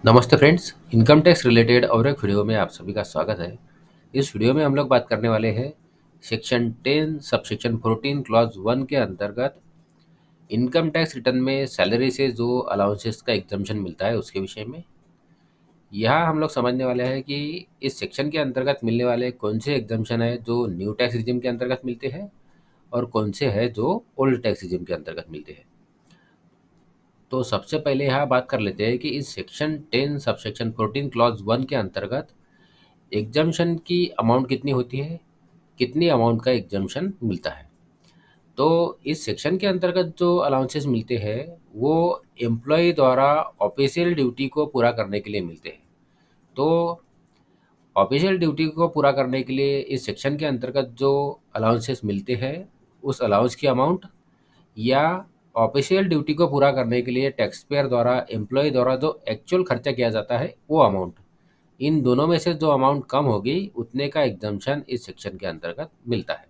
नमस्ते friends, income tax related और एक वीडियो में आप सभी का स्वागत है। इस वीडियो में हम लोग बात करने वाले हैं सेक्शन 10 सबसेक्शन 14 क्लॉज 1 के अंतर्गत इनकम टैक्स रिटर्न में सैलरी से जो अलाउंसेस का एग्जम्पशन मिलता है उसके विषय में। यहाँ हम लोग समझने वाले हैं कि इस सेक्शन के अंतर्गत मिलने वाले कौन से एग्जम्पशन है जो न्यू टैक्स रिजिम के अंतर्गत मिलते हैं और कौन से है जो ओल्ड टैक्स रिजिम के अंतर्गत मिलते हैं। तो सबसे पहले यहाँ बात कर लेते हैं कि इस सेक्शन 10 सबसेक्शन 14 क्लॉज 1 के अंतर्गत एग्जम्पशन की अमाउंट कितनी होती है, कितनी अमाउंट का एग्जम्पशन मिलता है। तो इस सेक्शन के अंतर्गत जो अलाउंसेस मिलते हैं वो एम्प्लॉय द्वारा ऑफिशियल ड्यूटी को पूरा करने के लिए मिलते हैं। तो ऑफिशियल ड्यूटी को पूरा करने के लिए इस सेक्शन के अंतर्गत जो अलाउंसेस मिलते हैं उस अलाउंस की अमाउंट या ऑफिशियल ड्यूटी को पूरा करने के लिए टैक्स पेयर द्वारा एम्प्लॉय द्वारा जो एक्चुअल खर्चा किया जाता है वो अमाउंट, इन दोनों में से जो अमाउंट कम होगी उतने का एग्जम्पशन इस सेक्शन के अंतर्गत मिलता है।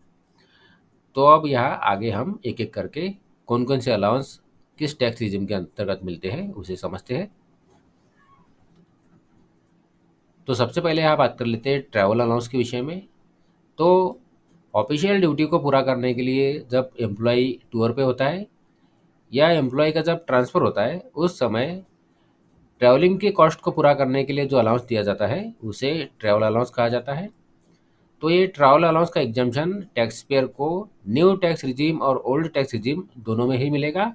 तो अब यहाँ आगे हम एक एक करके कौन कौन से अलाउंस किस टैक्स रिजिम के अंतर्गत मिलते हैं उसे समझते हैं। तो सबसे पहले यहाँ बात कर लेते हैं ट्रैवल अलाउंस के विषय में। तो ऑफिशियल ड्यूटी को पूरा करने के लिए जब एम्प्लॉय टूर पे होता है या एम्प्लॉय का जब ट्रांसफ़र होता है उस समय ट्रैवलिंग के कॉस्ट को पूरा करने के लिए जो अलाउंस दिया जाता है उसे ट्रैवल अलाउंस कहा जाता है। तो ये ट्रैवल अलाउंस का एग्जम्पशन टैक्स पेयर को न्यू टैक्स रिजीम और ओल्ड टैक्स रिजीम दोनों में ही मिलेगा।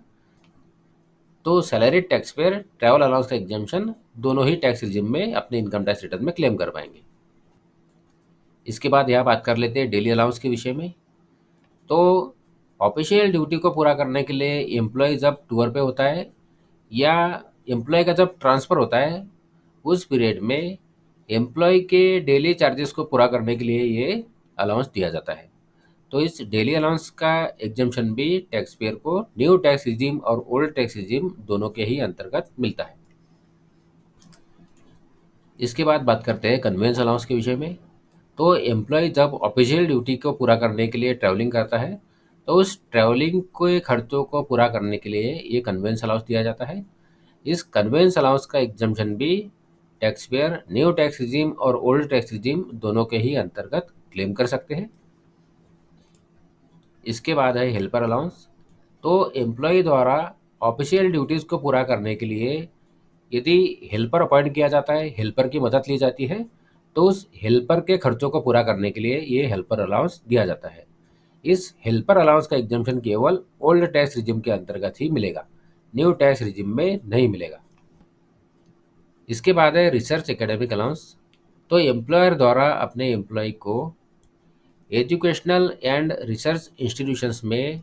तो salary tax payer travel allowance का एग्जम्पशन दोनों ही टैक्स रिजीम में अपने इनकम टैक्स रिटर्न में क्लेम कर पाएंगे। इसके बाद यहाँ बात कर लेते हैं डेली अलाउंस के विषय में। तो ऑफिशियल ड्यूटी को पूरा करने के लिए एम्प्लॉय जब टूर पे होता है या एम्प्लॉय का जब ट्रांसफ़र होता है उस पीरियड में एम्प्लॉय के डेली चार्जेस को पूरा करने के लिए ये अलाउंस दिया जाता है। तो इस डेली अलाउंस का एग्जम्पशन भी टैक्स पेयर को न्यू टैक्स रिजीम और ओल्ड टैक्स रिजीम दोनों के ही अंतर्गत मिलता है। इसके बाद बात करते हैं कन्वेंस अलाउंस के विषय में। तो एम्प्लॉय जब ऑफिशियल ड्यूटी को पूरा करने के लिए ट्रैवलिंग करता है तो उस ट्रैवलिंग के खर्चों को पूरा करने के लिए ये कन्वेंस अलाउंस दिया जाता है। इस कन्वेंस अलाउंस का एग्जम्पशन भी tax payer new tax regime और ओल्ड टैक्स रिजीम दोनों के ही अंतर्गत क्लेम कर सकते हैं। इसके बाद है हेल्पर अलाउंस। तो एम्प्लॉय द्वारा ऑफिशियल ड्यूटीज़ को पूरा करने के लिए यदि हेल्पर अपॉइंट किया जाता है, हेल्पर की मदद ली जाती है, तो उस हेल्पर के खर्चों को पूरा करने के लिए ये हेल्पर अलाउंस दिया जाता है। इस हेल्पर अलाउंस का एग्जम्पशन केवल ओल्ड टैक्स रिजिम के अंतर्गत ही मिलेगा, न्यू टैक्स रिजिम में नहीं मिलेगा। इसके बाद है रिसर्च एकेडमिक अलाउंस। तो एम्प्लॉयर द्वारा अपने एम्प्लॉय को एजुकेशनल एंड रिसर्च इंस्टीट्यूशंस में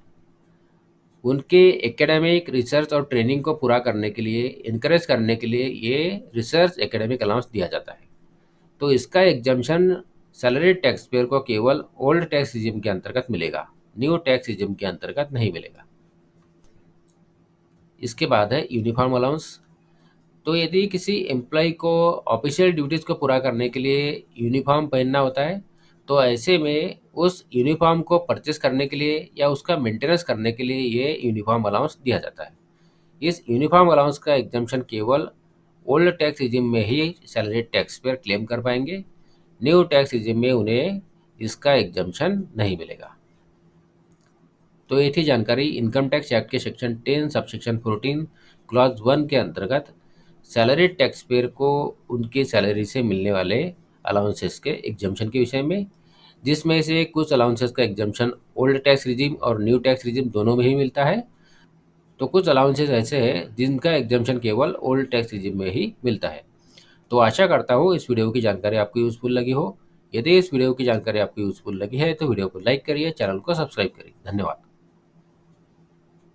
उनके एकेडमिक रिसर्च और ट्रेनिंग को पूरा करने के लिए इनकरेज करने के लिए ये रिसर्च एकेडमिक अलाउंस दिया जाता है। तो इसका एग्जम्पशन सैलरी टैक्स पेयर को केवल ओल्ड टैक्स रिजिम के अंतर्गत मिलेगा, न्यू टैक्स रिजिम के अंतर्गत नहीं मिलेगा। इसके बाद है यूनिफॉर्म अलाउंस। तो यदि किसी एम्प्लॉय को ऑफिशियल ड्यूटीज़ को पूरा करने के लिए यूनिफॉर्म पहनना होता है तो ऐसे में उस यूनिफॉर्म को परचेस करने के लिए या उसका मेंटेनेंस करने के लिए ये यूनिफॉर्म अलाउंस दिया जाता है। इस यूनिफॉर्म अलाउंस का एग्जम्पशन केवल ओल्ड टैक्स रिजिम में ही सैलरी टैक्स पेयर क्लेम कर पाएंगे, न्यू टैक्स रिजिम में उन्हें इसका एग्जम्पशन नहीं मिलेगा। तो ये थी जानकारी इनकम टैक्स एक्ट के सेक्शन 10 सबसेक्शन 14 क्लॉज 1 के अंतर्गत सैलरी टैक्स पेयर को उनकी सैलरी से मिलने वाले अलाउंसेस के एग्जम्पशन के विषय में, जिसमें से कुछ अलाउंसेस का एग्जम्पशन ओल्ड टैक्स रिजिम और न्यू टैक्स रिजिम दोनों में ही मिलता है। तो कुछ अलाउंसेस ऐसे हैं जिनका एग्जम्पशन केवल ओल्ड टैक्स रिजिम में ही मिलता है। तो आशा करता हूँ इस वीडियो की जानकारी आपको यूज़फुल लगी हो। यदि इस वीडियो की जानकारी आपको यूज़फुल लगी है तो वीडियो को लाइक करिए, चैनल को सब्सक्राइब करिए। धन्यवाद।